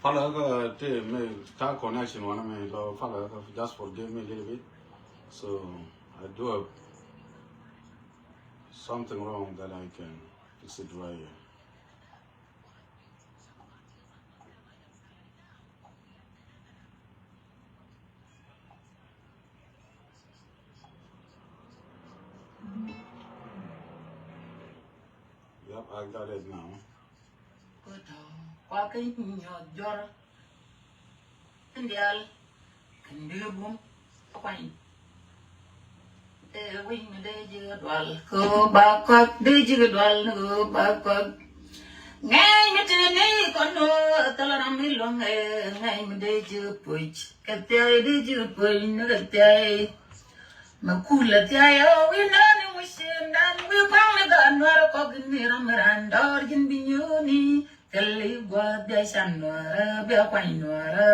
Follow me start connection one me follow just forgive me a little bit. So I do have something wrong that I can fix it right here. Yep, I got it now. Go back, go back. Ngay me tene kono tala mi long ngay me de ju puch katay de ju puch na katay makula tayo we nani wishin dan we bang na ganwar ko ginira miranda jin binyuni kali gwa de shanwara be kwainwara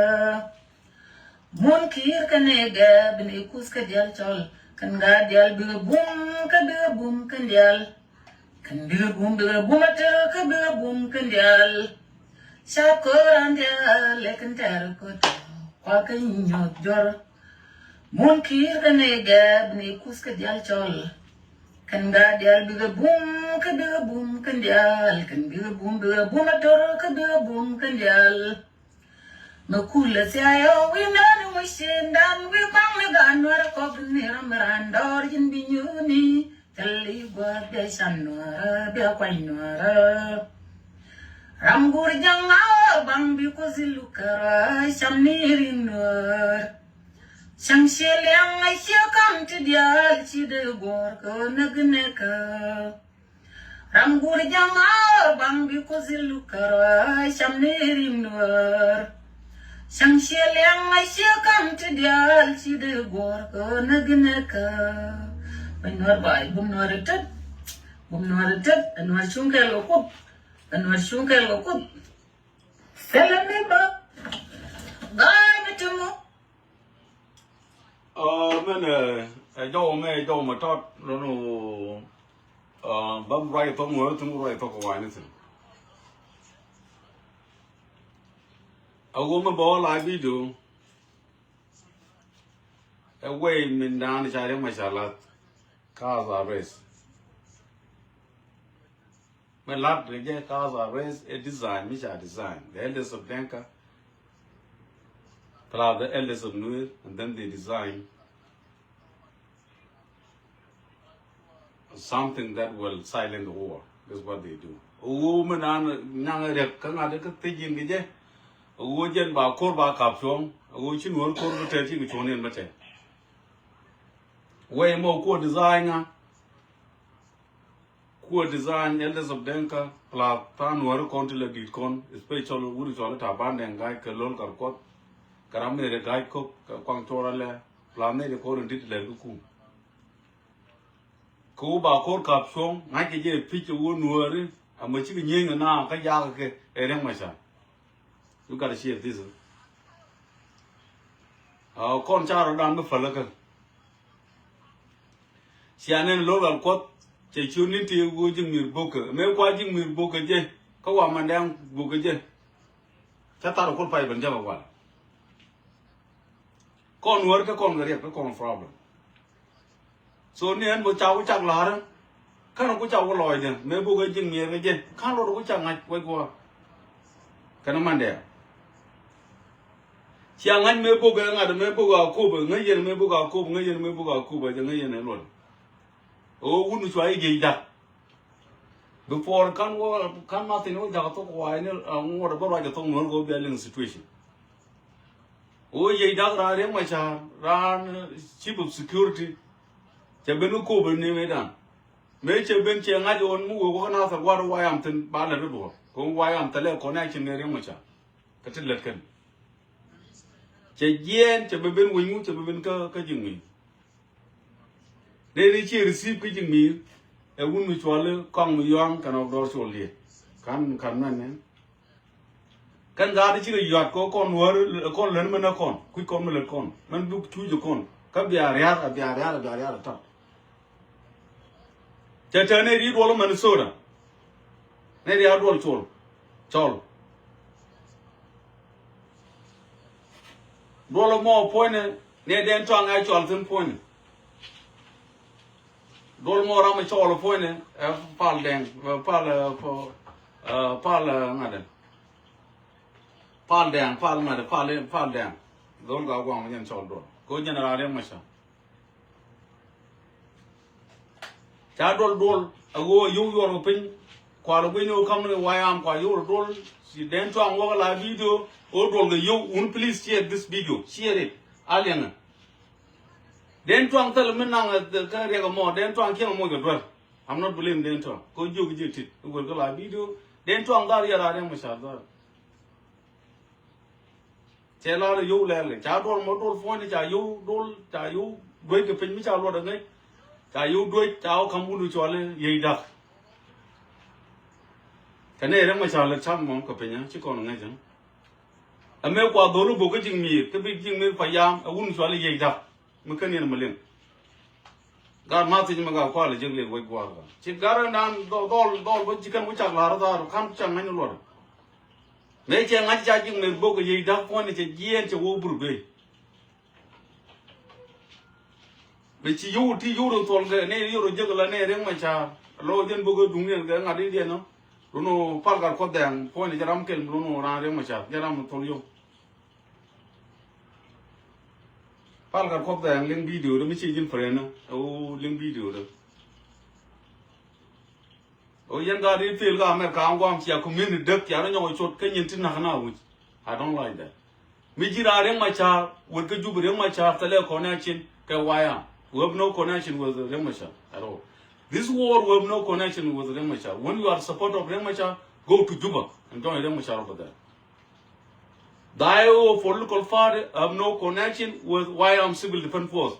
mon kir kanega bini kus ka dial chol kan ga dial bi bum kan dial kan bir bum at ka bir bum kan dial sa ko ran dial le kan tar ko kwa kan nyot jor mon kir kanega bini kus ka dial chol kan ga dial bi bum kan dial kan bir bum at ka bir bum kan dial makula tayo we nani wishin dan we bang na ganwar ko ginira miranda jin binyuni kali gwa de shanwara be kwainwara ramgur janga bang bi ko zilukara shamniri nur shangshelyang ai shakam to dial chi de gor ko nagneka ramgur janga bang bi ko zilukara shamniri nur shangshelyang ai shakam to dial chi de gor ko nagneka Anwar bay, bumnwar tet, anwar shungkel okup. Selame ba, gay metumu. Do my thought, no, bum right on word to right talk about anything. A woman ball I be do. Away min down the child my salad. Cars are raised. When lab reject cars are raised, a design, which are designed. The elders of Dinka, plus the elders of Nuer, and then they design something that will silence the war. That's what they do. Woman and Nanga Kanga taking the day. A woman by Korba Capsule, a woman will call the taking which one in Mate. Way more core designer, core design, elders of Dinka, plus Tan work until a did con, especially Woody Cholet, TABAN and Guy Kalon Karkot, Karame the Guy Cook, Quantorale, Plane the Core and did Leluku. Kuba Core Capsule, Nike J. Pitcher wouldn't worry, and much yin and now, Kayaka, Eremasha. You gotta share this. Our conchar down the Falaka. Sianen local court, Chechuninti Wujing Mir Booker, May watching Mir Booker J, Kawa Mandam Booker J. Chataro could pipe and Java. Con work a con the problem. So near Bochaw Chaklara, can't go out lawyer, may Booker Jing Mir again, can't go to Chang, wait for Canamanda. Chiang may book another may book our Cuba, Nayan may book our Cuba, Nayan may book our Cuba, the Nayan alone. Oh, wouldn't try that. Before can nothing know that what about the tongue will go building situation. Oh, ye dog ran MACHAR, ran chief of security. Chabenu Cuba name done. Major bench and I don't move one out of water why I'm ten ballad river. Go why I'm tele connection near MACHAR. Catilletkin. Chayen, Chabin wing, Chabin cutting me. They receive pitching me, a wound which will come young can of doors only. Can man. Can guard a yacht go con word a con lemon a con, quick on a con, man book to the con. Come be a real at top. จะเจอในรีดวอลมันสุดในรีดวอลชอลดวลมอพอยน์เนี่ยเดินทางไอชอลถึงพอยน์ดวลมอเราไม่ชอลพอยน์พาลแดงพาลงาเดนพาลแดงพาลงาเดนพาลแดงดวลกาวางมันยังชอลดวลก็ยังอะไรเรื่องไม่ใช่ชาดวลอากูยูยูรูปินควาลูปินยูคำนึงวายามควายูดวลsi den to ang wala video o dol ga you please share this video share it alien den to ang tal men nang ka re ga mo den to ang ken mo ga dwal I'm not believing den to ko ju ga jitit go ga la video den to ang dar ya ra ma sha da che la yu le cha dol mo dol phone cha yu doi ga pin mi cha lo da ngai cha yu doi cha kham bu nu cho le yi da cái này là mà sao là chăm mong cái này chứ còn ngay chẳng anh mấy qua đó lúc bố cái chừng mì cái việc chừng mì phải yam anh uống xóa là gì đó mà cái này là mà liền gar mà thì mà gặp qua là chừng liền quay qua chỉ gar nan đó với chỉ cần với chả là đó khám chẳng ngay luôn mấy chàng ngay cha chừng mì bố cái gì đó quan này chỉ yên chỉ vô bự bề vì chỉ yêu thì yêu được thôi cái này yêu được chứ cái này riêng mà cha lo dân bố cái đúng liền cái ngã đi liền nó Bruno palgar kodang point jaram kel Bruno ra re macha jaram tolyo palgar kodang link video do mi chi jin friend o link video do o yan ga ri feel ga mer ka ngwam chi community dak ya no chot ke nyin tin na na wu I don't like that mi jira re macha wor ke jubu re macha tale connection ke waya we have no connection with the Remacha at all. This war will have no connection with Remacha. When you are support of Remacha, go to Juba and join Remacha over there. The IO for local FAR have no connection with YM Civil Defense Force.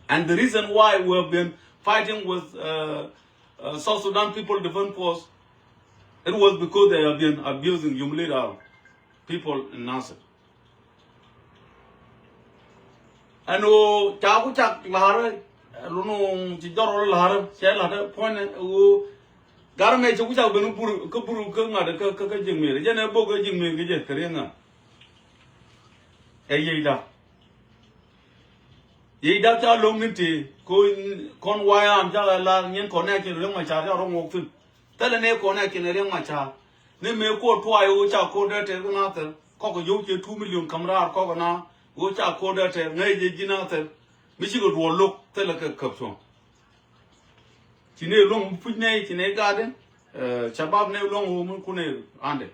And the reason why we have been fighting with South Sudan People Defense Force, it was because they have been abusing, humiliating our people in Nasser. And chaku chak lahar luno chijor lahar share lahar point garme chaku chak benu pur ngada ka jingme jene bo ka jingme ge je krenga yeida cha longminti ko kon waya am cha la nyen connect reng ma cha ro ngok fin tele ne connect ne reng ma cha ne me ko twayo cha ko de te na te ko yo che 2 million kamra ko na go cha ko da te ngai je jina te mi chi go do lok te la ka kap so chi ne long pu ne chi ne ga de chabab ne long ho mun ku ne ande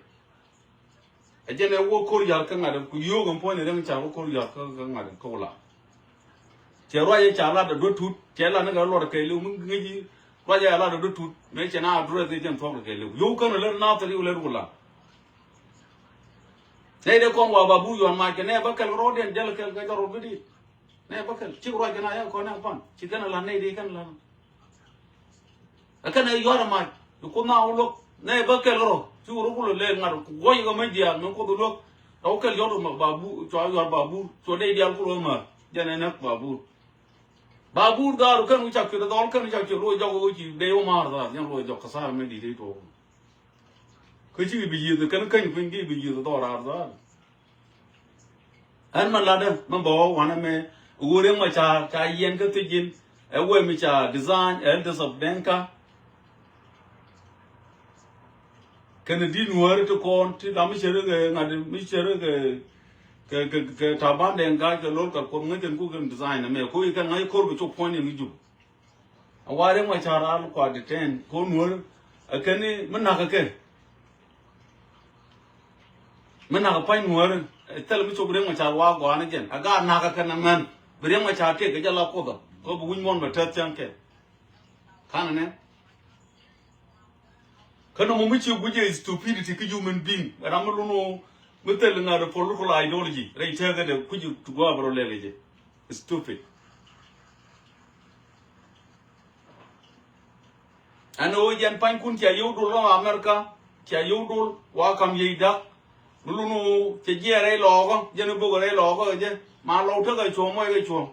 e je ne wo ko ya ka ngada ku yo go po ne reng cha ko ya ka ngada ko la che ro ye cha la da do tu che la ne ga lo da kai lu mun ngi ji ro ya la da do tu me che na adro te jem thok kai lu yo ka ne le na te ri le ru la ne de kon wa babu yon ma ke ne bakal roden del kel ga ro bidi ne bakal ci ro gana ya ko na pan ci gana la ne de kan la aka ne yora ma ko na ulo ne bakal ro ci ro ko le ngar ko goy ga ma dia no ko do lo taw kel yodo ma babu to yor babu to de dial ko ma jana nak babu ga ro kan ucha ke do kan ucha ke ro jago ci de o mar da yan ro jago kasar me di de to ko ci bi yi kan fin gi bi yi do ra da an man la da man bo wana me ugure ma cha yen ka tijin e we mi cha design elders of Dinka kan di nuar to kon ti da mi chere ga ngad mi chere ke TABAN DENG ke lol ka ko ngai kan ku kan design me ko kan ngai ko bi to point mi ju aware ma cha ra ko detain ko nuar akani man na ka ke mana ka pai nuar tel mi chobre ma cha wa go an gen aga na ka kana man bre ma cha ke ga la ko ga ko bu mon ba ta chang ke kana ne kana mo mi chi guje stupidity ki human being ram lu no mi tel na the political ideology re cha ga de ku ju to go bro le je stupid ano yan pan kun cha yu do lo America cha yu do wa kam yi da Lulu che giere logo, je ne bugare logo je, ma lo to ga chuo mo ga chuo.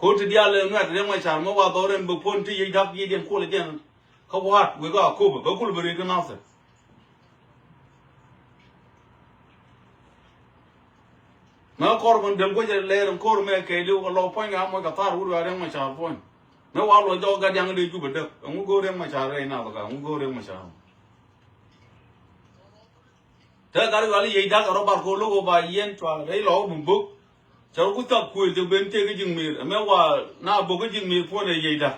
ko ti dia le ngat re ma char mo wa do ren bu pon ti yi dak yi den ko le den ka wat we ga ko ba ko le re na sa na kor ban del go je le ren kor me ke lu lo pon ga mo ga tar wu re ma char pon na wa lo jo ga yang de ju ba de ngu go re ma char re na ba ga ngu go re ma char ta ga ri wa li yi dak ro ba ko lo go ba yen twa re lo bu bu cháu cũng tập quỳ từ bên trên cái rừng mì mấy quả nào bộ cái rừng mì phun này vậy đó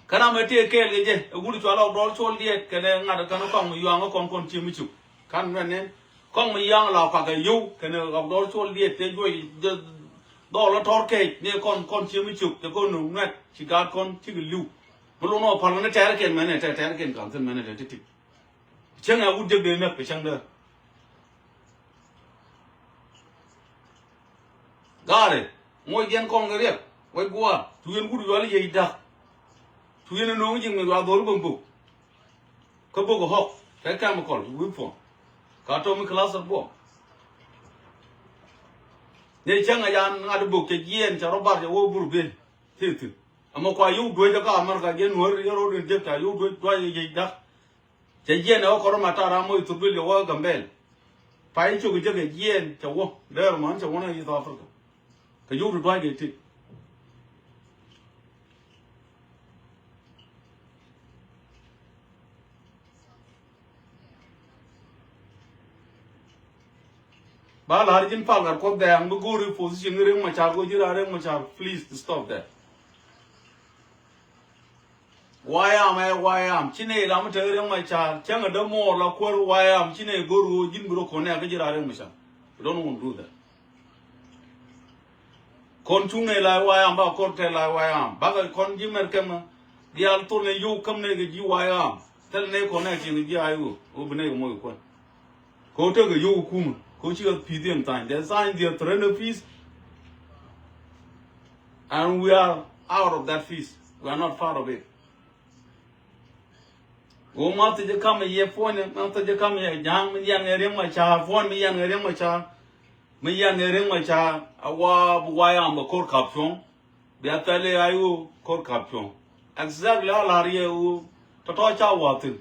cái nào mấy tiệt kẹt cái gì cũng đi cho nó đón chôn đi cái này ngắt cái nó còn mấy giang nó còn chim mấy chục cái này nè còn mấy giang là phải cái yêu cái này gặp đón chôn đi thế rồi đó là thor kẹt nè còn chim mấy chục cái con nung ngắt chỉ cả con chỉ cái lưu mà lúc nào phải nó trái kẹt mấy này trái kẹt cảm thấy mấy này thì chẳng ai cũng được đến được phải chẳng được gare moi gen kon ngare wai gua tuyen gudu wala ye da tuyen no ngi ngi wa dol bumbu ko bogo hok ka kam ko wi fo ka to mi class bo ne changa yan ngadu bu ke gien cha robar je wo buru be titu amo kwa yu do ja ka mar ka gen wor yoro de je ta yu do ye da je gien o ko ma ta ra mo tu bi le wa gambel pai chu ke je gien cha wo der man cha wona yi ta afrika cái vụ được cái gì bà là dân pháp là có đảng mà gửi position người mà chả có gì ra mà chả please stop that why am chỉ này làm cái người mà chả chẳng ở đâu mà là qua why am chỉ này gửi dân gửi con này cái gì ra mà chả don't want to do that con chung này lại vay am bao con thế lại vay am bác ơi con gì mà kem đi ăn tối này yêu cơm này cái gì vay am thế này con này chỉ cái gì ai u u bên này có mọi con có thế cái yêu kum có chỉ có phí tiền tài để sign the trainer fees and we are out of that fees we are not part of it o mà tự nhiên cầm ye phone mà tự nhiên cầm ye giang mình yang nghe mà cha phone mình yang nghe mà cha mấy nhà người riêng mà cha awa buaya am bакор caption bia tale ayu kor caption exactly la rie u to cha wa tin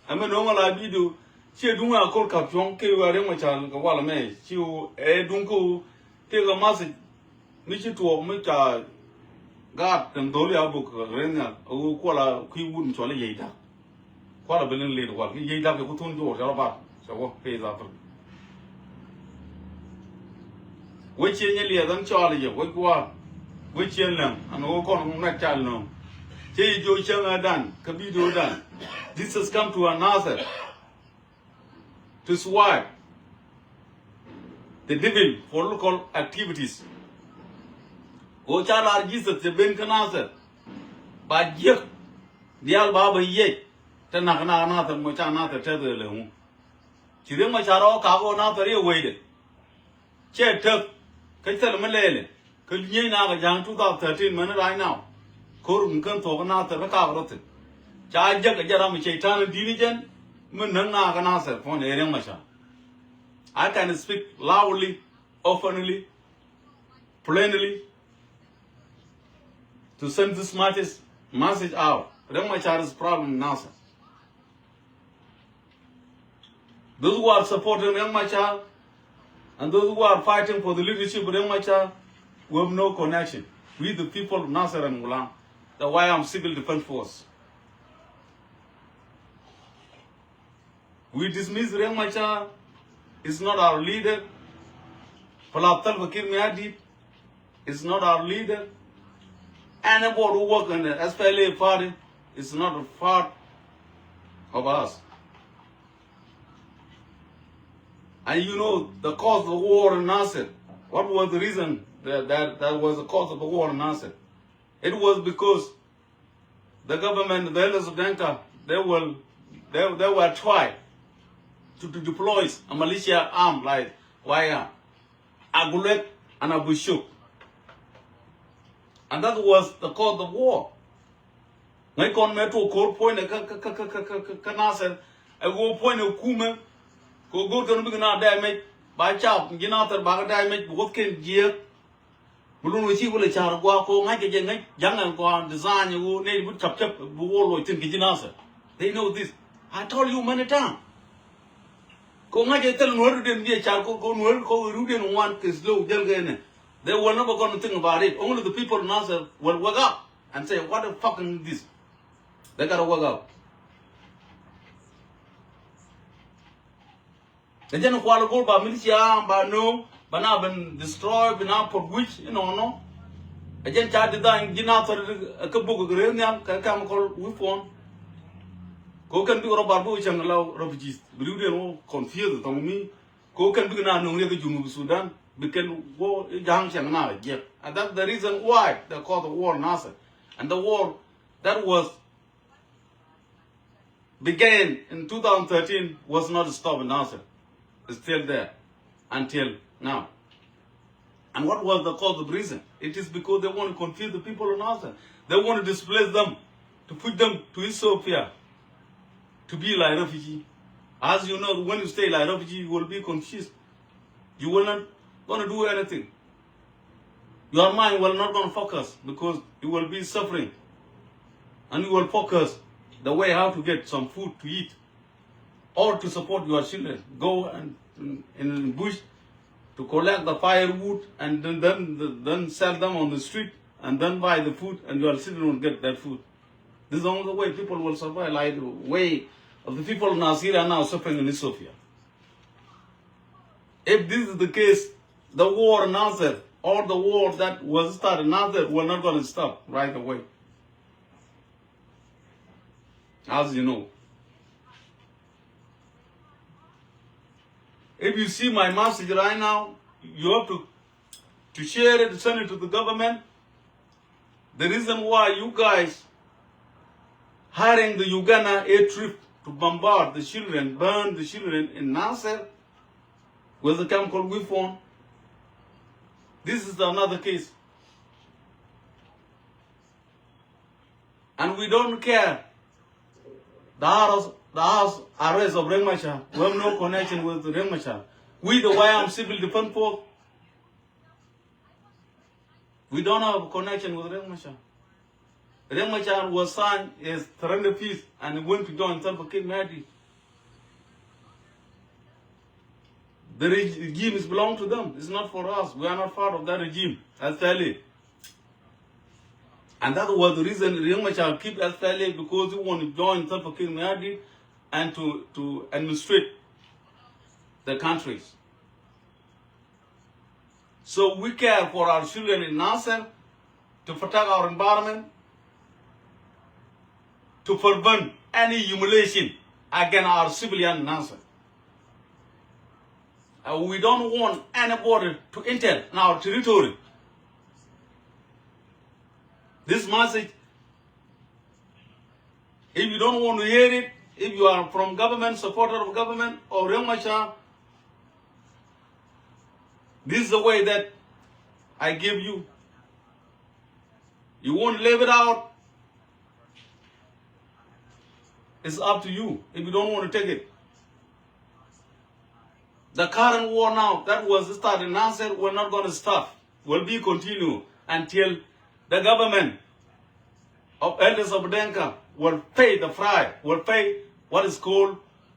ame no la bidu che dunga kor caption ke wa riêng mà cha ka wala me chi u e dung ko te ga mas mi chi to mi cha ga tan do ya bu ka renya u ko la khi wun cho le ye da ko la belen le wa ye da ko thun jo ja ba sa wo pe za which in Yelia than Charlie, what what? Which in them, and all con not child no. Jay Joe Chang are done, Kabido done. This has come to another to swipe the devil for local activities. O Chala Jesus, the Ben Canasa, but yet the Albaba yet, Tanakana another Mochanata tether leon. Chirima Charo, Kago, not the real waited. Che took. Cái sao mà lệ cái như nào cái giang 2013 mà nó lại nào cô cũng cần thổ cái nào từ cái cao đó thì trái giấc cái giờ mình chạy trang diligent mình nâng nào cái nào sẽ phone này riêng mà sao I can speak loudly, openly, plainly to send this message out. Riêng mà sao is problem now sir. Those who are supporting riêng mà sao and those who are fighting for the leadership of MACHAR, we have no connection with the people of Nasser and Mulang, the YM Civil Defense Force. We dismiss MACHAR, is not our leader. Palatal Vakir Miadi is not our leader. Anybody who works in the SPLA party is not a part of us. And you know the cause of the war in Nasser. What was the reason that was the cause of the war in Nasser? It was because the government, the elders of Dinka, they were trying to deploy a militia arm like YM, Agulek and Abushuk. And that was the cause of war. Ngay con metro code point Nasser, I go point of Kume. Go to the big now damage ba chap gina tar ba dai me bu ken je bulun wi chi ko le char gwa ko ngai ke ngai jang ko design you ne bu chap chap bu lo tin ki gina sa they know this I told you many times ko ngai ke tel no den ye char ko no ko ru den one is low jel gene they were never going to think about it only the people in Nasser will wake up and say what the fucking this they got to wake up. The general quality by militia, by no, but now been destroyed, been out for which, you know, no. A gen child design, Gina, a couple of Grenian, can call with one. Go can be Robert Bush and allow refugees. But you don't confuse on me. Go can be now no the Junu Sudan, became war junction now, yeah. And that's the reason why they call the war Nasser. And the war that was began in 2013 was not stopped in Nasser. Is still there until now. And what was the cause of reason? It is because they want to confuse the people in Nasser. They want to displace them, to put them to Ethiopia, to be like refugee. As you know, when you stay like refugee, you will be confused. You will not going to do anything. Your mind will not going to focus because you will be suffering. And you will focus the way how to get some food to eat. Or to support your children. Go and in the bush to collect the firewood and then sell them on the street and then buy the food and your children will get that food. This is the only way people will survive, like the way of the people in Nasir are now suffering in Ethiopia. If this is the case, the war in Nasir or the war that was started in Nasir will not going to stop right away. As you know. If you see my message right now, you have to share it, send it to the government. The reason why you guys hiring the Uganda air trip to bombard the children, burn the children in Nasser with the camp called Wifon, this is another case. And we don't care. The house arrest of MACHAR. We have no connection with MACHAR. We, the YM Civil Defense Force, we don't have a connection with MACHAR. MACHAR was signed as surrender peace and he went to join Salva Kiir Mahdi. The regime is belong to them. It's not for us. We are not part of that regime. SPLA. And that was the reason MACHAR keep SPLA because he want to join Salva Kiir Mahdi and to administrate the countries. So we care for our children in Nasser, to protect our environment, to prevent any humiliation against our civilian in Nasser. We don't want anybody to enter in our territory. This message, if you don't want to hear it, if you are from government, supporter of government, or MACHAR, this is the way that I give you. You want to live it out, it's up to you if you don't want to take it. The current war now, that was started in Nasser, we're not going to stop. Will be continue until the government of elders of Dinka will pay the price, will pay what is called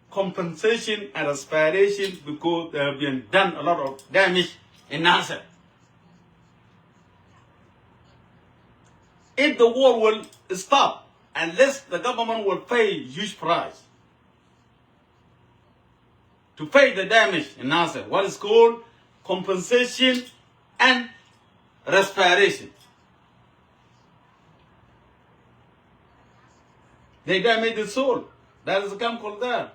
compensation and reparation because they have been done a lot of damage in Nasser. If the war will stop, unless the government will pay huge price to pay the damage in Nasser, what is called compensation and reparation. They damage the soul. That is a camp called there.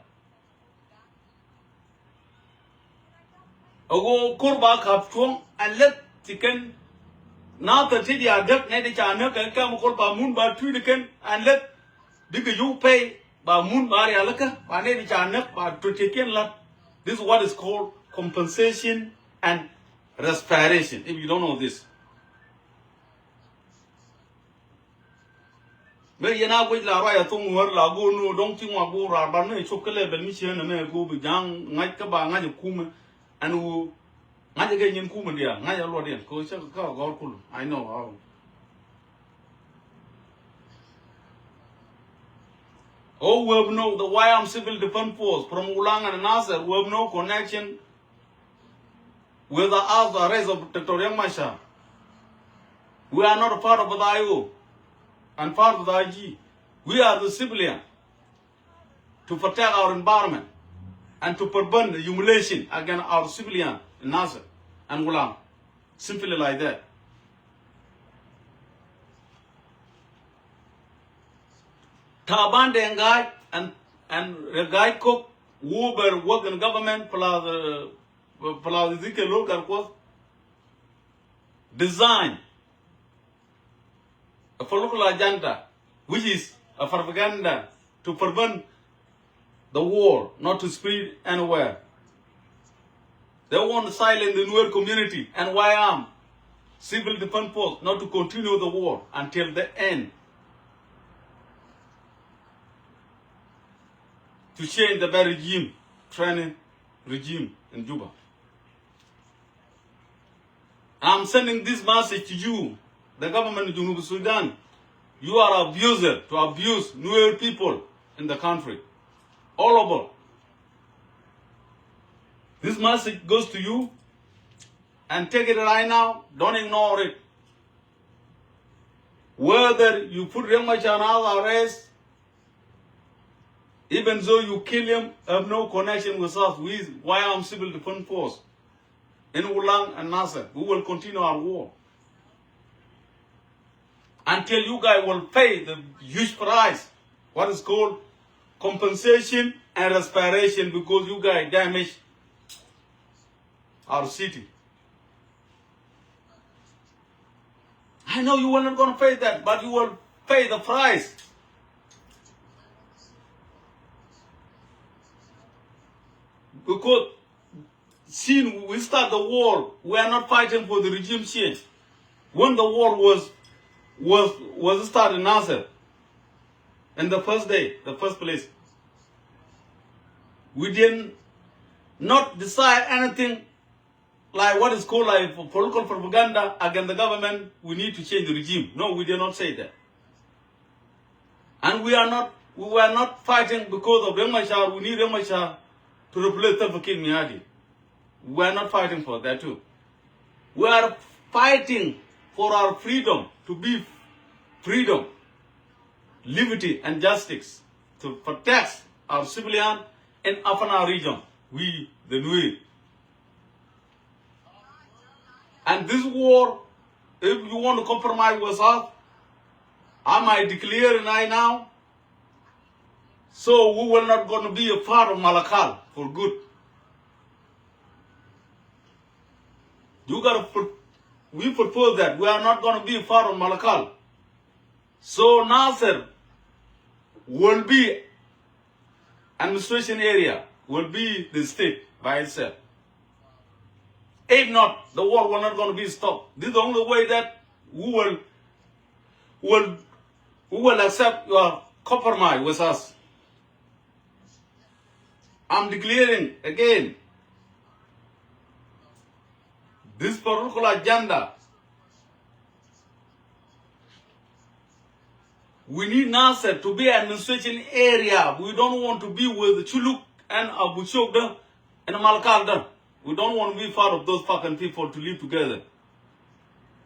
Ogo kurba kapchong and let chicken now the city are dead net channel can come called by moon by two can and let big you pay by moon by alaka by net channel by to chicken lot. This is what is called compensation and reparation. If you don't know this. But you know, with la raya tung war la go no don't think wa go ra ban no chokole bel mi chen me go bi jang ngai ka ba ngai kume and who ngaja ke nyin kuma dia ngaja lo dia ko cha ka gor kul I know how. Oh, we have no the YM Civil Defense Force from Ulang and Nasser. We have no connection with the other rest of Dr. MACHAR. We are not a part of the IO and part of the IG. We are the civilian to protect our environment and to prevent the humiliation against our civilian in Nasser and Ulang. Simply like that. TABAN DENG and the guy cook who were working in government plus Ezekiel local design a political agenda which is a propaganda to prevent the war not to spread anywhere. They want to silence the Nuer community and YM Civil Defense Force not to continue the war until the end. To change the very regime, training regime in Juba. I'm sending this message to you, the government of Junub Sudan. You are abuser to abuse Nuer people in the country, all over. This message goes to you, and take it right now. Don't ignore it. Whether you put Remacha on house arrest, even though you kill him, have no connection with us. We YM Civil Defense Force in Ulang and Nasser. We will continue our war until you guys will pay the huge price, what is called compensation and reparation, because you guys damaged our city. I know you are not going to pay that, but you will pay the price. Because since we start the war, we are not fighting for the regime change. When the war was started in Nasser, in the first day, the first place, we did not decide anything like what is called like political propaganda against the government. We need to change the regime. No, we did not say that. And we were not fighting because of MACHAR. We need MACHAR to replace Tafakir Mihadi. We are not fighting for that too. We are fighting for our freedom, to be freedom, liberty and justice, to protect our civilian in Afana region, we the Nuer. And this war, if you want to compromise with us, I might declare it right now. So we will not going to be a part of Malakal for good. We propose that we are not going to be a part of Malakal. So Nasser will be administration area, will be the state by itself. If not, the war will not going to be stopped. This is the only way that we will accept your compromise with us. I'm declaring again, this political agenda, we need Nasser to be an administration area. We don't want to be with Chuluk and Abu Shokda and Malakal. We don't want to be part of those fucking people to live together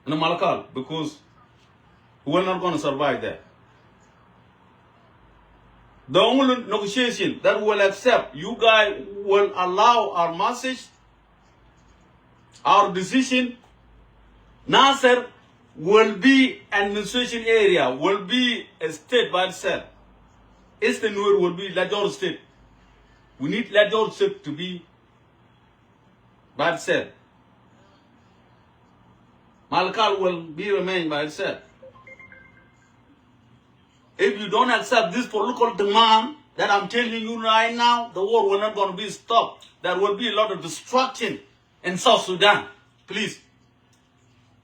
in Malakal, because we're not going to survive that. The only negotiation that will accept, you guys will allow our message, our decision. Nasser will be an administration area, will be a state by itself. Eastern Nuer will be Lajor state. We need Lajor state to be by itself. Malakal will be remain by itself. If you don't accept this political demand that I'm telling you right now, the war will not going to be stopped. There will be a lot of destruction in South Sudan. Please,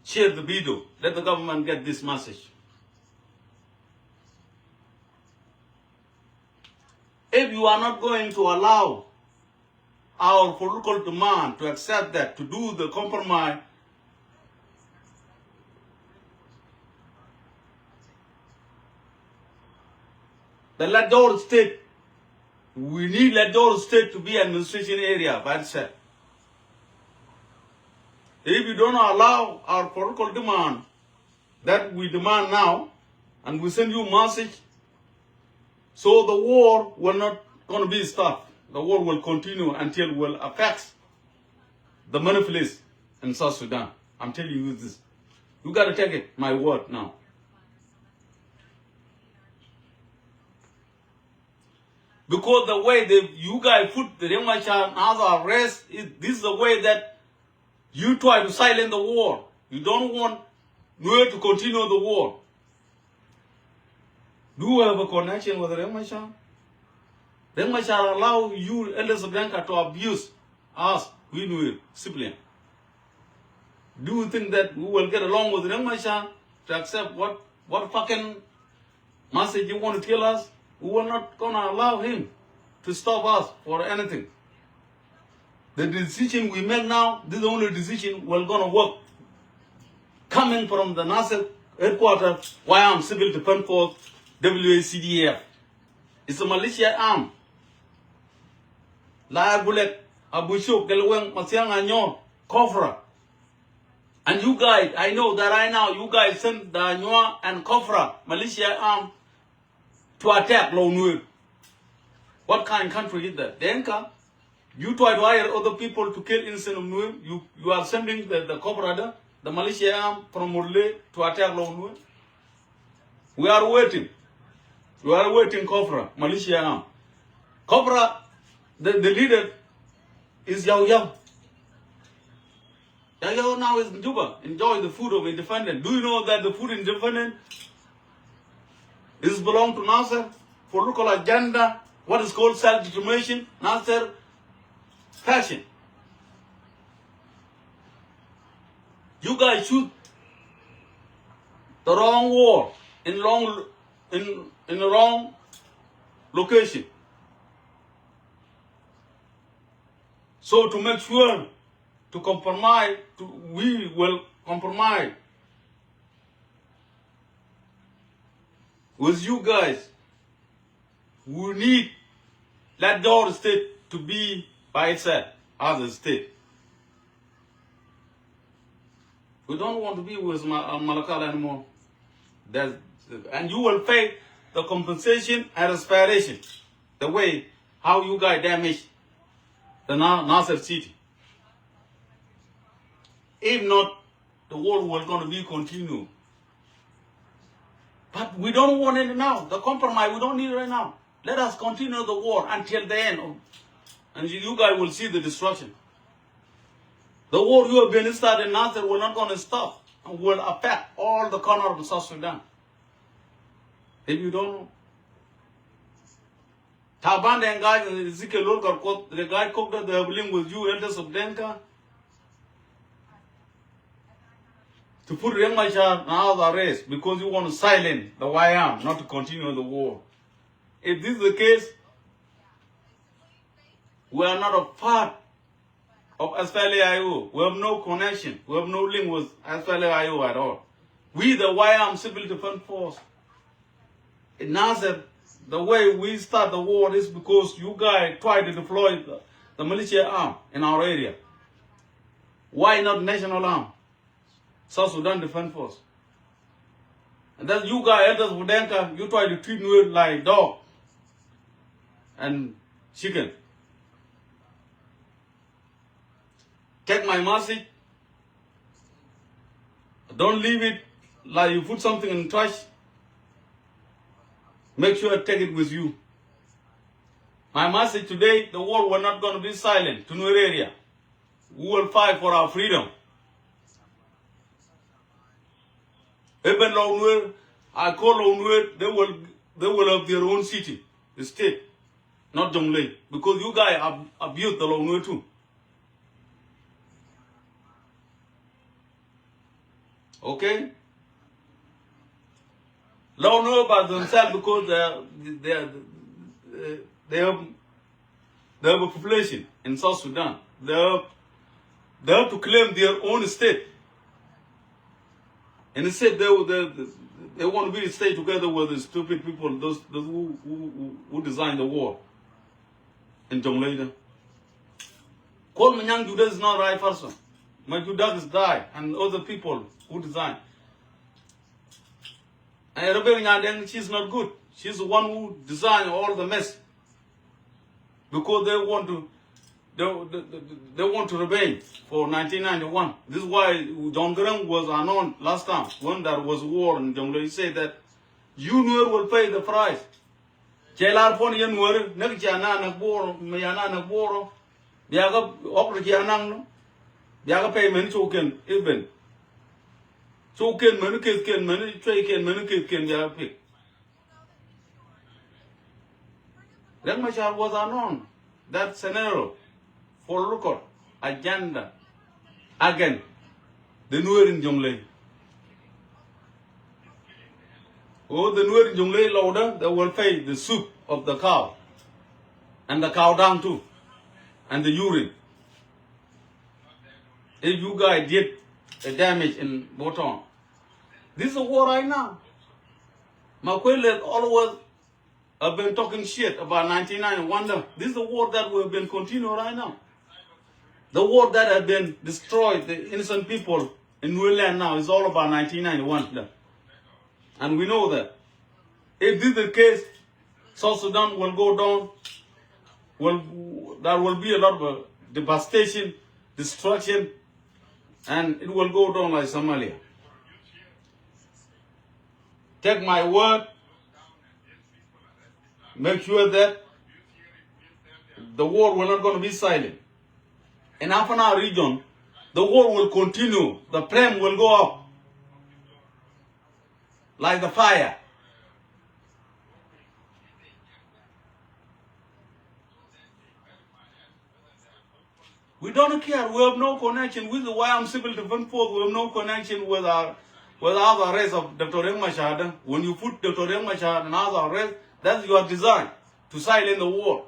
share the video. Let the government get this message. If you are not going to allow our political demand, to accept that, to do the compromise, the Lador state, we need Lador state to be an administration area by itself. If you don't allow our political demand that we demand now, and we send you a message, so the war will not going to be stopped. The war will continue until it will affect the many places in South Sudan. I'm telling you this. You got to take it, my word now. Because the way you guys put the Machar and other arrest, this is the way that you try to silence the war. You don't want Nuer to continue the war. Do you have a connection with Machar? Machar allow you, elders of Dinka, to abuse us, we Nuer, civilian. Do you think that we will get along with Machar to accept what fucking message you want to tell us? We will not gonna allow him to stop us for anything. The decision we make now, this is the only decision we're gonna work. Coming from the Nasser headquarters, YAM Civil Defense Force, WACDF. It's a militia arm. La Gulet, Abu Shuk, Delawang, Masiang Anyo, Kofra. And you guys, I know that right now, you guys send the Anyo and Kofra, militia arm, to attack Low Nuer. What kind of country is that? Denka? You try to hire other people to kill innocent Nuer. You are sending the Cobra, the militia arm from Murle to attack Low Nuer. We are waiting. We are waiting, Cobra, militia arm. Cobra, the leader is Yao Yao. Yao Yao now is in Juba, enjoying the food of independence. Do you know that the food in independence is belong to Nasser for local agenda, what is called self-determination, Nasser fashion. You guys shoot the wrong war in the wrong location. So to make sure to compromise, we will compromise with you guys. We need that door state to be by itself as a state. We don't want to be with Malakal anymore. And you will pay the compensation and respiration the way how you guys damage the Nasser city. If not, the war will going to be continued. But we don't want it now. The compromise, we don't need it right now. Let us continue the war until the end. And you guys will see the destruction. The war you have been started in Nasser will not going to stop. And will affect all the corner of South Sudan. If you don't know. TABAN and guys, Ezekiel, the guy cooked the link with you, elders of Dinka, to put MACHAR and other arrest because you want to silence the YM, not to continue the war. If this is the case, we are not a part of SPLA-IO. We have no connection. We have no link with SPLA-IO at all. We, the YM Civil Defense Force, in Nasser, the way we start the war is because you guys try to deploy the militia arm in our area. Why not national arm? South Sudan Defense Force. And then you guys, elders of Dinka, you try to treat me like dog and chicken. Take my message. Don't leave it like you put something in trash. Make sure I take it with you. My message today, the world will not going to be silent to no area. We will fight for our freedom. Even Lawnware, I call Lawnware, they will have their own city, the state, not Jonglei, because you guys abuse the Lawnware too. Okay? Lawnware by themselves because they They have a population in South Sudan. They have to claim their own state. And instead, they want to be a state together with the stupid people, those who designed the war in Jonglei. Call Manyang Judah is not the right person. My Judah is died, and other people who designed. And Rebecca Nyandeng, she's not good. She's the one who designed all the mess. Because they want to rebel for 1991. This is why John Graham was announced last time when there was war in Jonglei. He said that you will pay the price. Jailar pon yen nur nek jana nak boro mayana nak boro biaga okra janang no biaga pay men choken even choken men ken men tray ken men ken ya pick. Then MACHAR was unknown. That scenario for record agenda again the Nuer in Jonglei. Oh, the Nuer in Jonglei louder, they will pay the soup of the cow and the cow dung too and the urine. If you guys did a damage in Boton, this is a war right now. Makwele always have been talking shit about 1991. This is the war that we have been continuing right now. The war that has been destroyed, the innocent people in New Land now is all about 1991. And we know that. If this is the case, South Sudan will go down. There will be a lot of devastation, destruction, and it will go down like Somalia. Take my word. Make sure that the war will not going to be silent. In Afana region, the war will continue. The flame will go up like the fire. We don't care. We have no connection with the YM Civil Defense Force. We have no connection with other rest of Dr. Riek Machar. When you put Dr. Riek Machar and other rest, that's your design to silence the war.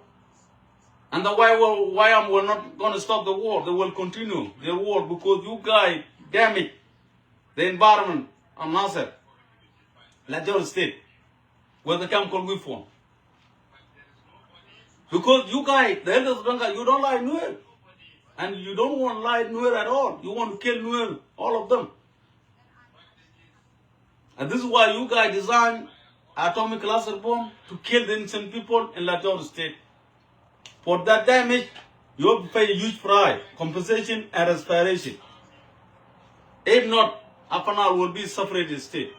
And the YM will not going to stop the war. They will continue their war because you guys damage the environment of Nasser, Lajor State, where the camp called Wifon. Because you guys, the elders of Dinka, you don't like Nuer. And you don't want to like Nuer at all. You want to kill Nuer, all of them. And this is why you guys designed atomic cluster bomb to kill the innocent people in Lajor State. For that damage, you have to pay a huge price, compensation and respiration. If not, Apanal will be a separate state.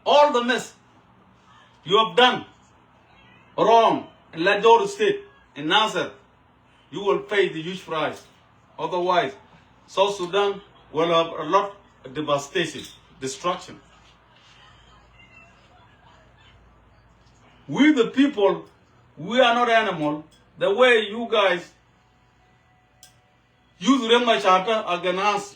All the mess you have done wrong in Lajor State, in Nasser, you will pay the huge price. Otherwise, South Sudan will have a lot of devastation, destruction. We the people, we are not animals. The way you guys use Riek Machar against us,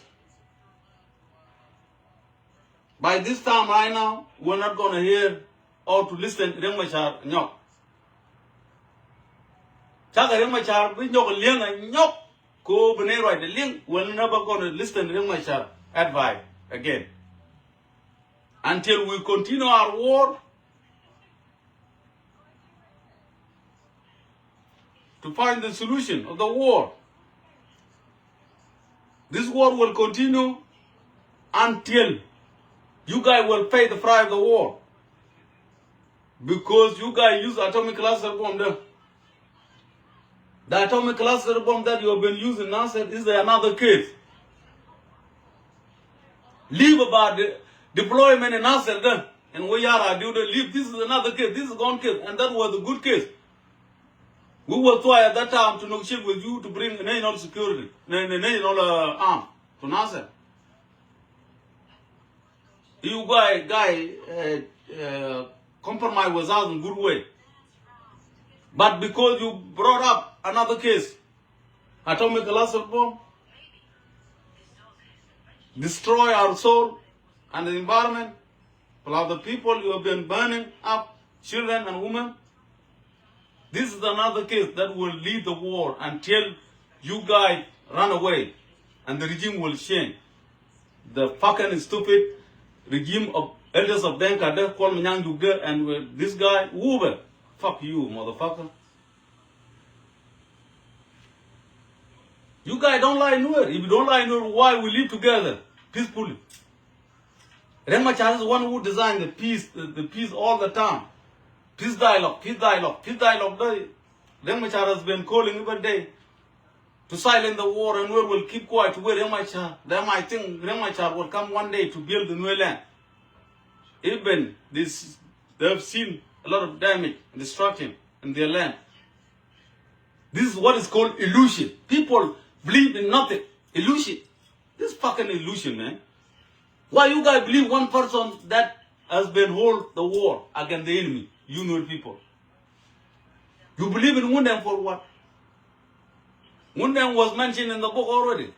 by this time right now, we're not going to hear or to listen to Riek Machar nyok. Chaka Riek Machar, we nyok liang a nyok, ko bene right the liang, we're never going to listen to Riek Machar advice again. Until we continue our war to find the solution of the war. This war will continue until you guys will pay the price of the war. Because you guys use atomic cluster bomb there. The atomic cluster bomb that you have been using now is another case. Leave about the deployment in Nasser there. And we are due to leave. This is another case. This is one case. And that was a good case. We will try at that time to negotiate with you to bring national security, national arm to Nasser. You guys compromise with us in good way. But because you brought up another case, atomic cluster bomb, destroy our soul and the environment, plus the people you have been burning up, children and women. This is another case that will lead the war until you guys run away and the regime will change. The fucking stupid regime of elders of Dinka, they call Mnyang Duga, and with this guy, Uber. Fuck you, motherfucker. You guys don't lie nowhere. If you don't lie nowhere, why we live together peacefully? MACHAR is the one who designed the peace all the time. Peace dialogue, peace dialogue, peace dialogue. MACHAR has been calling every day to silence the war, and we will keep quiet. Where MACHAR, they might think MACHAR will come one day to build the new land. Even this, they have seen a lot of damage and destruction in their land. This is what is called illusion. People believe in nothing. Illusion. This is fucking illusion, man. Why you guys believe one person that has been hold the war against the enemy? You know people. You believe in Wundang for what? Wundang was mentioned in the book already.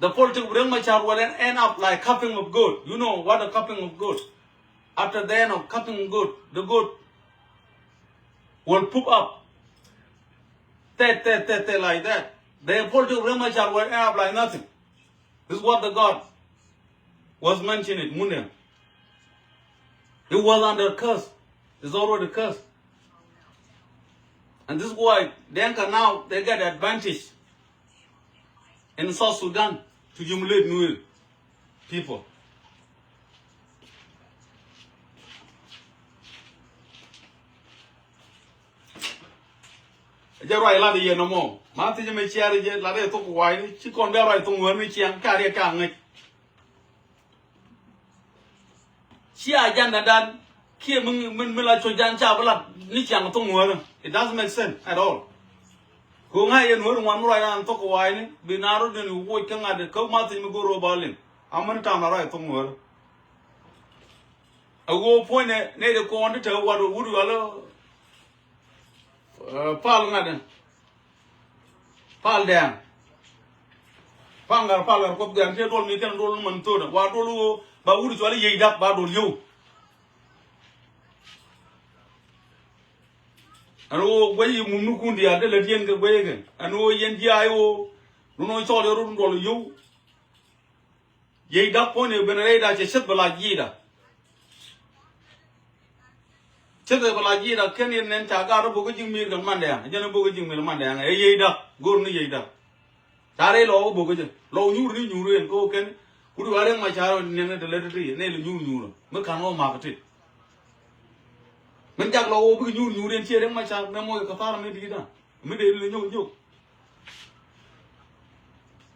The politics of MACHAR will end up like cupping of goat. You know what a cupping of goat? After the end of cupping of goat, the goat will poop up. Like that. The politics of MACHAR will end up like nothing. This is what the God was mentioning, Wundang. It was under curse. It's already cursed. And this is why Dinka now, they get advantage in South Sudan to humiliate new people. Jarai la de no more. Mati me chiari je la de to kwai chi kon da rai to ngor ni chiang ka ria ka ngai. Chi ajanda dan kie mun la cho jan cha bla ni chiang to ngor. It doesn't make sense at all. Ko ngai yen hor wan rai an to kwai ni binaro de ni wo ka ngade ko mati me go ro balin. Amman ta na rai to ngor. A go point ne de ko on de wa do wudu wala pal ngaden pal dang pangar ko gan te dol mi ken dol man to da wa dol ba wuri so ala yey dak ba dol yow ano wayi mum nu kundi ya de la dien ga waye gen ano yen di ayo no so le ro dol yow yey dak ko ne ben re da che set bala ji da Chete bala jira keni nen chaga ro bogo jing mir gal mande ya jana bogo jing mir mande ya e yeida gor ni yeida tare lo bogo je lo nyur ni nyuru en ko ken kudu ware ma charo ne ne de letri ne le nyur nyuru me kan o ma kati men jak lo bogo nyur nyuru en chere ma char me mo ka fara me digida me de le nyur nyur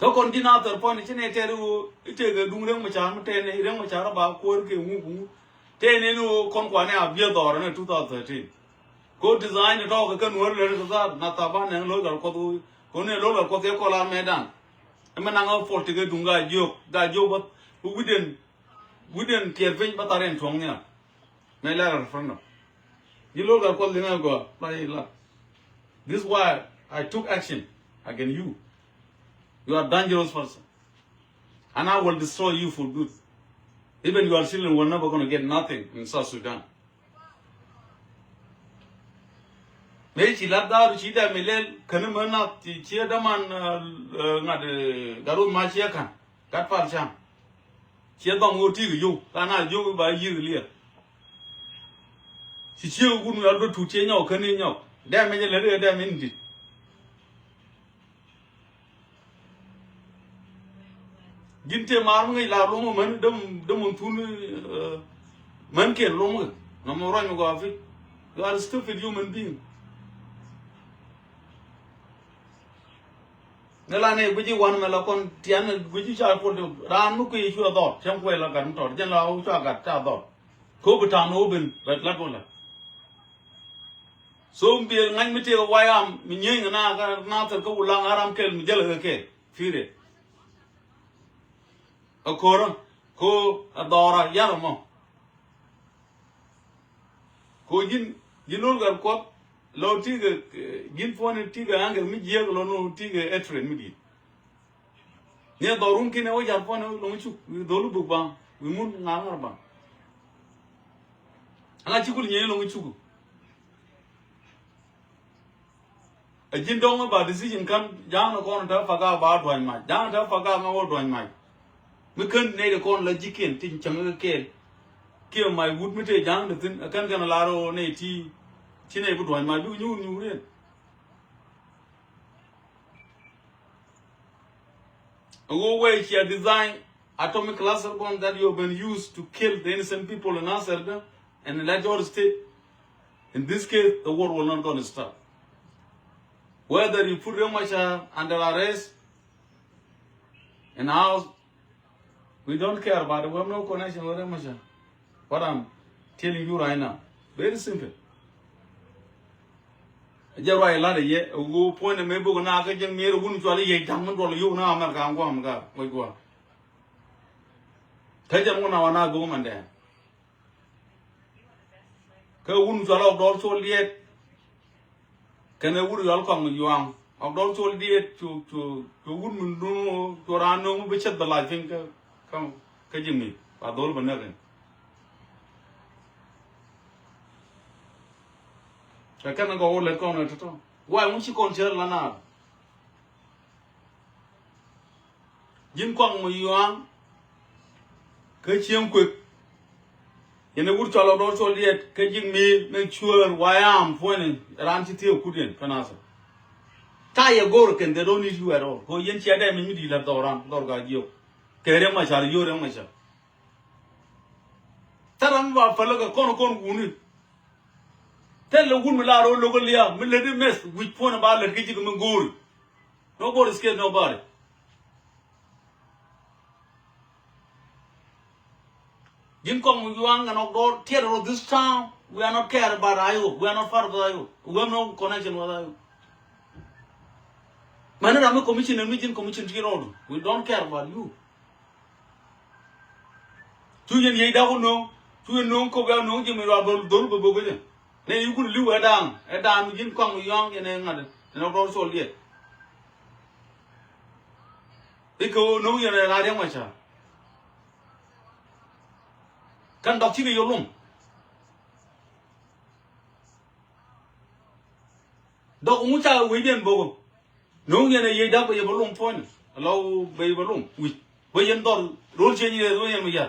to kon dina tor pon chene teru ite ga dung reng ma char me te ne reng ma char ba ko ke ngu Tenenu Konkwane Abiador in 2013. Go design it all, can work na TABAN and local Kotu, only local Kote Kola Medan. A man out for to get Dunga joke, that joke, but who wouldn't care thing but are in Tonga. My letter friend. You look at what go, this is why I took action against you. You are a dangerous person. And I will destroy you for good. Even your children were never going to get nothing in South Sudan. Maybe Lada, Chida Milel, Kanamana, Chiadaman, Garu Machiakan, Gatpal Cham. Chiadam would take you, Lana, you by you, Lear. Chichu wouldn't be able to change your canino. Damage a letter, damn indeed. Ginte marungi la romo man dum tunu man ken romo no mo ranyo go afi. You are a stupid human being. Nelane buji wan mela kon tian buji cha po ran mu ku ishu adot chem ko la gan tor jen la u cha gat cha adot ko butan obin bet la ko la so mbi ngan mi te wayam mi nyeng na ta ko ulang aram kel mi jel ke fire Akora, ko adora yarmo. Ko jinul gar ko lo tiga gin fone tiga angel mi jego lo no tiga etren mi di. Ne dorun kine o jar fone lo mu chu dolu bugba wi mun ngar ba. anga chikul nye lo chuku a jin dong ba decision kan jang na kon ta faga ba dwan ma jang ta faga ma wo dwan ma mi kan ne de kon la jiken tin chang ke mai wut mi te jang de tin kan kan la ro ne ti ne bu dwan ma bi nyu re go way here design atomic cluster bomb that you have been used to kill the innocent people in Nasser and in Lajor state. In this case, the war will not going to stop. Whether you put Ramasha under arrest in house, we don't care about it. We have no connection with Ramasha. What I'm telling you right now, very simple. Jawai la de ye go point me bu na ka jeng me ru gun chwa le ye jang man ro yu na America ka ngwa mga wai gwa ta jang na wana go man de ka un chwa lo do so liet ka ne wur yol ko mu yuang ok do so liet chu un mun du to ran no mu be chet bala fin ka jeng mi ba dol ban na ka kana go le ko na to why won't you consider la na jin kwang mu yuang ka chiem kwek ene wur chalo do so liet ka jing mi make sure why am pointing ran ti te ku den kana sa ta ye gor ken they don't need you at all go yen chia da mi di la doran dor ga yo kere ma char yo re ma cha taram ba fala ka kon guni tell the woman la ro logo liya me le mess which point about le kiji ko ngori nobody scared nobody jin ko mu yuang and do theater this time we are not care about ayo we are not part of ayo we have no connection with ayo man ram commission and meeting commission road we don't care about you tu yen ye da ko no tu yen no ko ga no je me ro do bo bo je ne you could live adam jin kwang yong ene ngad no do so liet iko no yene la de ma cha kan dok chi yo lum dok mu cha we den bo no yene ye da bo ye bo lum phone lo be bo lum wi bo yen do ro che ni do yen ma ya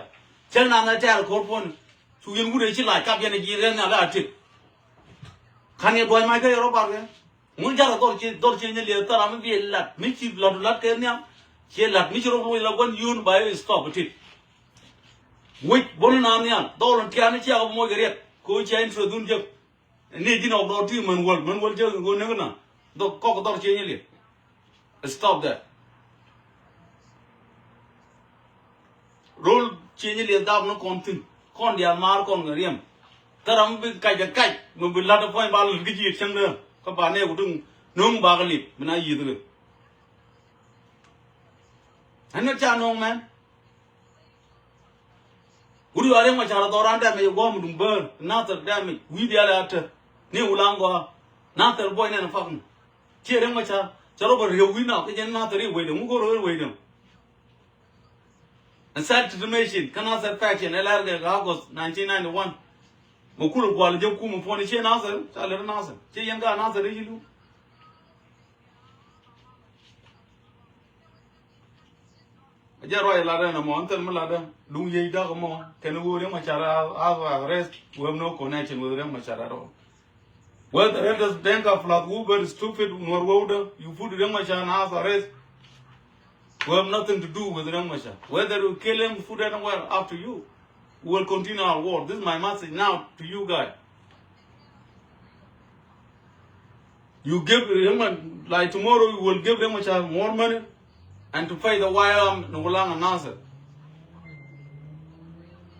chen na na cha ko phone su yen gu de chi la kap yen ji ren na la tik kan ye boy ma ke ro bar ge mun jara dor che ni le tara mi bi lat mi chi lat ke nya che lat mi ro la gon yun ba stop it wit bon na nya dor ti an cha mo ge ret ko che in dun je ni di no do ti man wol je go ne na do ko dor che ni le stop that roll che ni le da no kontin kon dia mar kon riem taram bi kai ja kai mo bi la da point ba lu gi ji chang de ka ba ne ku dung nong ba ga li na yi de an cha nong man uri are ma cha do ran da me go mu dum ber na ta da me wi dia la ta ni ulang go na ta boy ne na fa ku che re ma cha ro ba re wi na ke jen na ta ri we de mu go ro we de and sad defamation kana sa faction LR August 1991 mukulu gwal je ku mu foni che nasar ta le nasar che yanga nasar ri lu aja roi la da na mo antan ma la da lu ye da mo ken wo re ma chara a rest we have no connection with them ma chara ro well the elders Dinka flat who very stupid nor woda you put them ma chara as arrest we have nothing to do with them ma chara whether you kill him put them well up to you. We will continue our war. This is my message now to you guys. You give them, like tomorrow, you will give them more money and to pay the YM Nulang and Nasser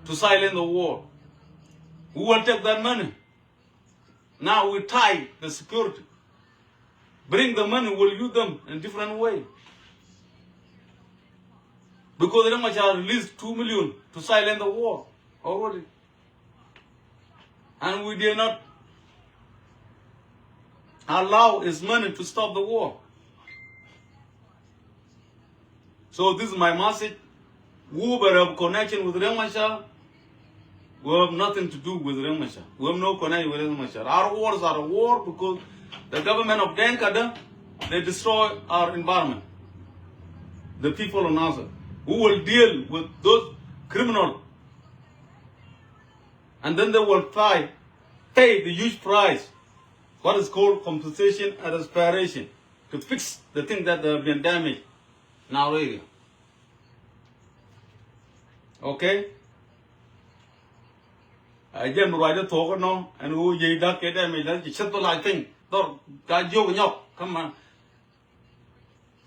to silence the war. Who will take that money? Now we tie the security. Bring the money, we'll use them in a different way. Because the Machar released 2 million to silence the war already. And we did not allow his money to stop the war. So this is my message. Who better have connection with Machar We have nothing to do with Remachar. We have no connection with Remachar. Our wars are a war because the government of Dinka, they destroy our environment. The people of Nazar, who will deal with those criminals, and then they will pay the huge price, what is called compensation and reparation, to fix the things that have been damaged in our area. Okay? I just write a talk no, and who ye that get damage, that you shut the light thing, don't got you come on.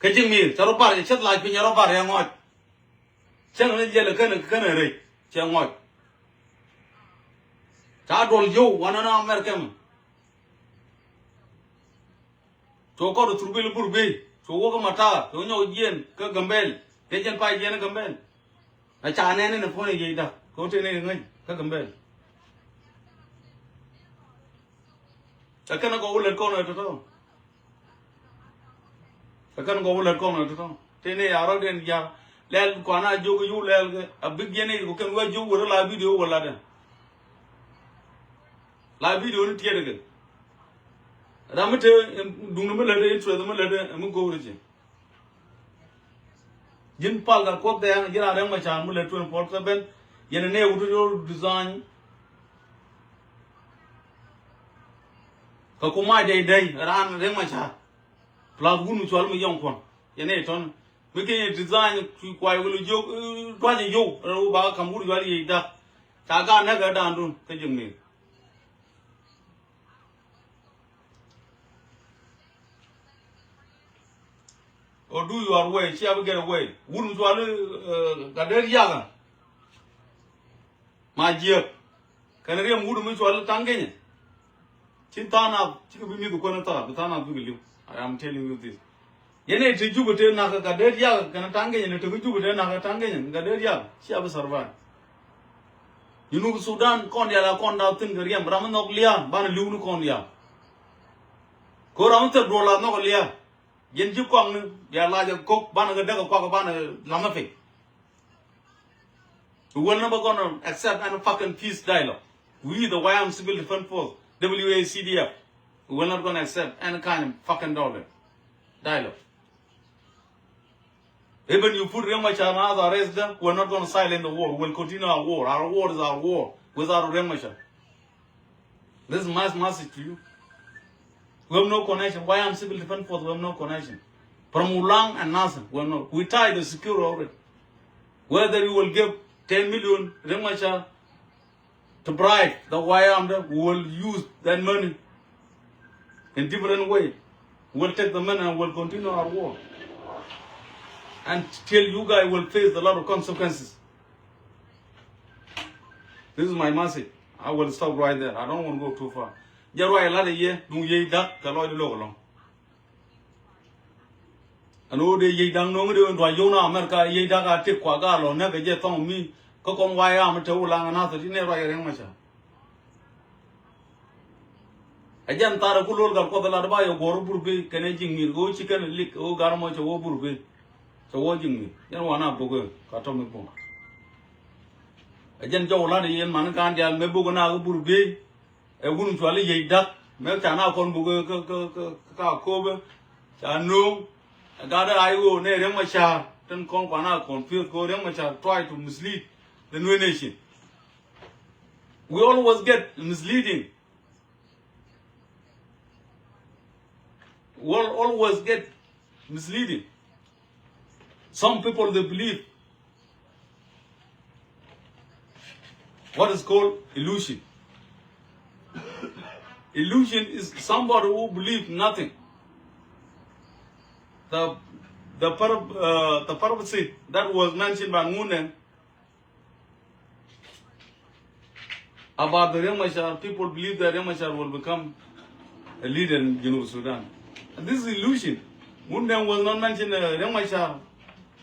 Catching me, Charopa, you shut like in your body, and what? Chang yellow canary, Chang what? Chadol, you, one an American. So go to Trubil Burbi, so walk a mata, you know, Yen, Kagambel, Tajan Pai Yen Gambel. A Chanan in a pony gate, go to anything, Kagambel. I cannot go let corner at all. I can't go let corner at all. Tene Arabian Ya, Lel Kwana Jogu, you Lel, a big Yenny who can wear you with a live video over ladder. Live video in theatre. Ramate, Dunamilla, into the Mulada, and Mugo region. Jim Palga caught there, Yara Machan, Mullet to import the bed, Yenane would design. Kakuma day, ran Remacha. Plus, wouldn't tell me young one. Yenaton, making a design to quite will you, twenty you, Ruba, Kamuri, that Taga never done, taking me. Or do your way, she ever get away. Wouldn't swallow Gader Yaga. My dear, Canarian wouldn't swallow Tangany. Chintana, Chikubi, the Konata, the Tana Bugulu. I am telling you this. Yene to Jupiter Naka Gader Yaga, Kanatangan, and to Jupiter Naka Tangan, Gader Yaga, she ever survived. You know Sudan, Kondia, Konda, Tingariam, Ramanok Lia, Banalu Kondia. Go round the Rola Nolia. Yen ju kong ya la ja cook ban ga da ko ban lama fe. We will never gonna accept any fucking peace dialogue. We the YM Civil Defense Force, WACDF, we will not gonna accept any kind of fucking dialogue. Even you put Remachar and other arrest them, we're not gonna silence the war. We'll continue our war. Our war is our war without Remachar. This is my message to you. We have no connection. Why am Civil Defense Force? We have no connection. From Ulang and Nasser, we have no. We tied the secure already. Whether you will give 10 million Remachar to bribe the YM, we will use that money in different way. We'll take the money and we'll continue our war. Until you guys will face a lot of consequences. This is my message. I will stop right there. I don't want to go too far. Jarway a lot of year, do ye duck, the Lord along. And all the ye dang no do into Yona America, ye duck, I take Quagalo, never yet on me, Cocon why I'm to long another, you never hear much. A jam Tarakulo got the Ladby or Borburbe, Canadian meal, go chicken, lick, oh, Garmoch, or Burbe. So watching me, you know, one up, Katomic bomb. A gent Joe Ladi and Manakan, Mebugana, Burbe. A wound to alley ye duck, Meltana con Buga Kobe, Chanu, a gather I go near Remachar, then Conquana, confused go Remachar, try to mislead the new nation. We always get misleading. We always get misleading. Some people they believe what is called illusion. Illusion is somebody who believes nothing. The prophecy that was mentioned by Ngunen about the Remachar, people believe that Remachar will become a leader in Junub Sudan. And this is illusion. Ngunen was not mentioned that Remachar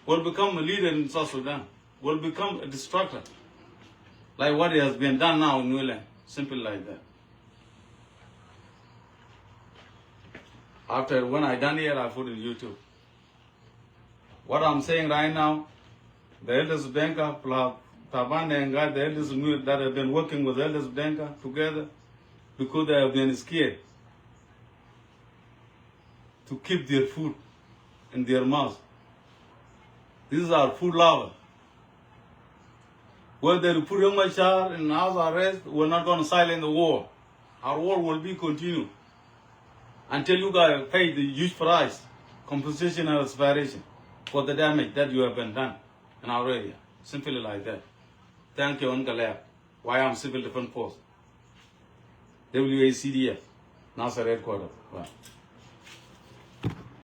will become a leader in South Sudan, will become a destructor, like what has been done now in Newland. Simple like that. After when I done here, I put it in YouTube. What I'm saying right now, the elders of Dinka plus TABAN and got the elders that have been working with the elders of Dinka together because they have been scared to keep their food in their mouth. These are food lovers. Whether you put MACHAR in house arrest, we're not going to silence the war. Our war will be continued until you guys pay the huge price, compensation and reparation for the damage that you have been done in our area. Simply like that. Thank you, Uncle Lab. Why I'm Civil Defense Force. WACDF, Nasser Headquarters. Bye.